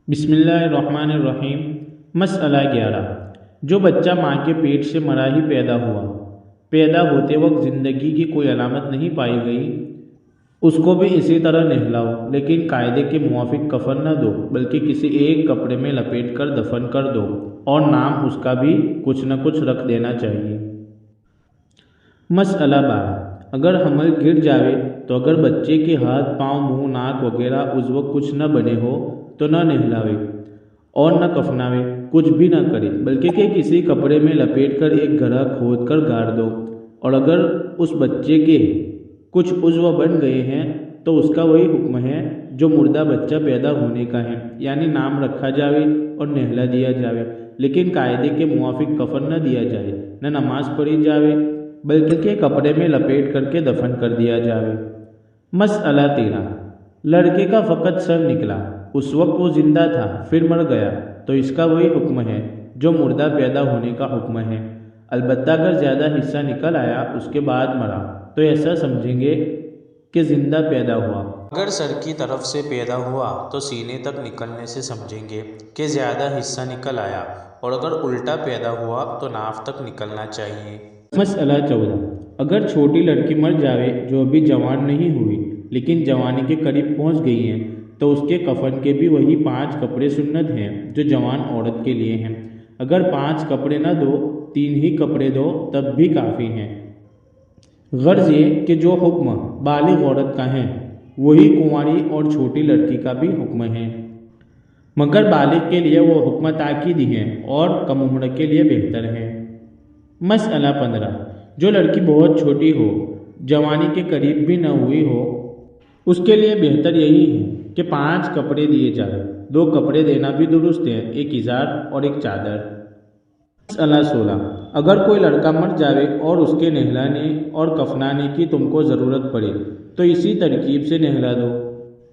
بسم اللہ الرحمن الرحیم۔ مسئلہ 11۔ جو بچہ ماں کے پیٹ سے مرا ہی پیدا ہوتے وقت زندگی کی کوئی علامت نہیں پائی گئی، اس کو بھی اسی طرح نہلاؤ، لیکن قاعدے کے موافق کفن نہ دو بلکہ کسی ایک کپڑے میں لپیٹ کر دفن کر دو، اور نام اس کا بھی کچھ نہ کچھ رکھ دینا چاہیے۔ مسئلہ 12۔ اگر حمل گر جاوے تو اگر بچے کے ہاتھ پاؤں منہ ناک وغیرہ عضو کچھ نہ بنے ہو تو نہ نہلاوے اور نہ کفناوے، کچھ بھی نہ کرے بلکہ کہ کسی کپڑے میں لپیٹ کر ایک گڑھا کھود کر گاڑ دو، اور اگر اس بچے کے کچھ عضو بن گئے ہیں تو اس کا وہی حکم ہے جو مردہ بچہ پیدا ہونے کا ہے، یعنی نام رکھا جاوے اور نہلا دیا جاوے، لیکن قاعدے کے موافق کفن نہ دیا جائے، نہ نماز پڑھی جاوے بلکہ کپڑے میں لپیٹ کر کے دفن کر دیا جاوے۔ مسئلہ 13۔ لڑکے کا فقط سر نکلا، اس وقت وہ زندہ تھا پھر مر گیا تو اس کا وہی حکم ہے جو مردہ پیدا ہونے کا حکم ہے، البتہ اگر زیادہ حصہ نکل آیا اس کے بعد مرا تو ایسا سمجھیں گے کہ زندہ پیدا ہوا۔ اگر سر کی طرف سے پیدا ہوا تو سینے تک نکلنے سے سمجھیں گے کہ زیادہ حصہ نکل آیا، اور اگر الٹا پیدا ہوا تو ناف تک نکلنا چاہیے۔ مسئلہ 14۔ اگر چھوٹی لڑکی مر جاوے جو ابھی جوان نہیں ہوئی لیکن جوانی کے قریب پہنچ گئی ہے تو اس کے کفن کے بھی وہی 5 کپڑے سنت ہیں جو جوان عورت کے لیے ہیں۔ اگر 5 کپڑے نہ دو، 3 ہی کپڑے دو تب بھی کافی ہیں۔ غرض یہ کہ جو حکم بالغ عورت کا ہے وہی کنواری اور چھوٹی لڑکی کا بھی حکم ہے، مگر بالغ کے لیے وہ حکم تاکیدی ہے اور کم عمر کے لیے بہتر ہے۔ مسئلہ 15۔ جو لڑکی بہت چھوٹی ہو، جوانی کے قریب بھی نہ ہوئی ہو، اس کے لیے بہتر یہی ہے کہ 5 کپڑے دیے جائیں، 2 کپڑے دینا بھی درست ہے، ایک ازار اور ایک چادر۔ مسئلہ 16۔ اگر کوئی لڑکا مر جاوے اور اس کے نہلانے اور کفنانے کی تم کو ضرورت پڑے تو اسی ترکیب سے نہلا دو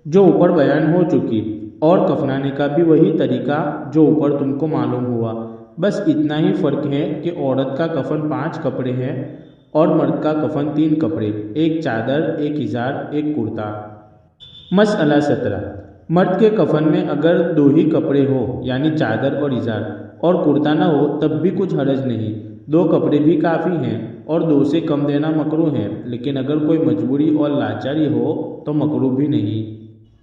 جو اوپر بیان ہو چکی، اور کفنانے کا بھی وہی طریقہ جو اوپر تم کو معلوم ہوا، بس اتنا ہی فرق ہے کہ عورت کا کفن 5 کپڑے ہے اور مرد کا کفن 3 کپڑے، ایک چادر، ایک ازار، ایک کرتا۔ مسئلہ 17۔ مرد کے کفن میں اگر 2 ہی کپڑے ہو یعنی چادر اور ازار اور کرتا نہ ہو تب بھی کچھ حرج نہیں، 2 کپڑے بھی کافی ہیں اور 2 سے کم دینا مکروہ ہے، لیکن اگر کوئی مجبوری اور لاچاری ہو تو مکروہ بھی نہیں۔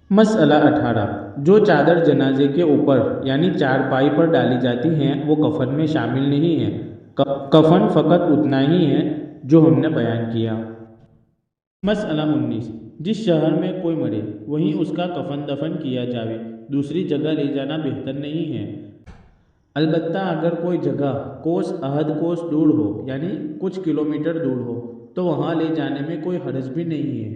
مسئلہ 18۔ جو چادر جنازے کے اوپر یعنی چارپائی پر ڈالی جاتی ہیں وہ کفن میں شامل نہیں ہے، کفن فقط اتنا ہی ہے جو ہم نے بیان کیا۔ مسئلہ 19۔ جس شہر میں کوئی مرے وہیں اس کا کفن دفن کیا جاوے، دوسری جگہ لے جانا بہتر نہیں ہے، البتہ اگر کوئی جگہ کوس احد کوس دور ہو یعنی کچھ کلومیٹر دور ہو تو وہاں لے جانے میں کوئی حرج بھی نہیں ہے۔